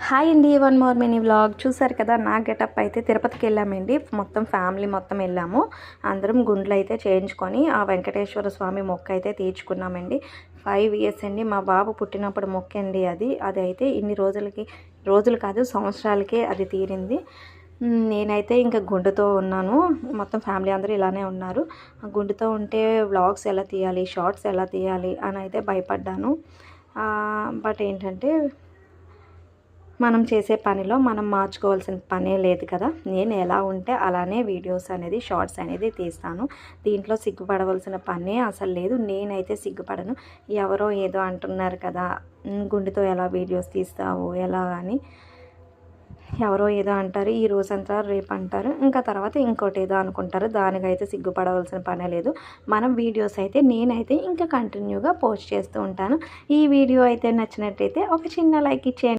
Hi అండి, one more mini vlog. చూసారు కదా, నా గెటప్ అయితే తిరుపతికి వెళ్ళామండి. మొత్తం ఫ్యామిలీ మొత్తం వెళ్ళాము. అందరం గుండ్లు అయితే చేయించుకొని ఆ వెంకటేశ్వర స్వామి మొక్క అయితే తీర్చుకున్నామండి. 5 ఇయర్స్ అండి, మా బాబు పుట్టినప్పుడు మొక్క అండి అది అయితే ఇన్ని రోజులు కాదు, సంవత్సరాలకే అది తీరింది. నేనైతే ఇంకా గుండుతో ఉన్నాను. మొత్తం ఫ్యామిలీ అందరూ ఇలానే ఉన్నారు. గుండుతో ఉంటే వ్లాగ్స్ ఎలా తీయాలి, షార్ట్స్ ఎలా తీయాలి అని అయితే భయపడ్డాను. బట్ ఏంటంటే మనం చేసే పనిలో మనం మార్చుకోవాల్సిన పనే లేదు కదా. నేను ఎలా ఉంటే అలానే వీడియోస్ అనేది, షార్ట్స్ అనేది తీస్తాను. దీంట్లో సిగ్గుపడవలసిన పనే అసలు లేదు. నేనైతే సిగ్గుపడను. ఎవరో ఏదో అంటున్నారు కదా, గుండెతో ఎలా వీడియోస్ తీస్తావు ఎలా అని. ఎవరో ఏదో అంటారు, ఈ రోజంతా రేపు అంటారు, ఇంకా తర్వాత ఇంకోటి ఏదో అనుకుంటారు. దానికైతే సిగ్గుపడవలసిన పనే లేదు. మనం వీడియోస్ అయితే నేనైతే ఇంకా కంటిన్యూగా పోస్ట్ చేస్తూ ఉంటాను. ఈ వీడియో అయితే నచ్చినట్టయితే ఒక చిన్న లైక్ ఇచ్చేయండి.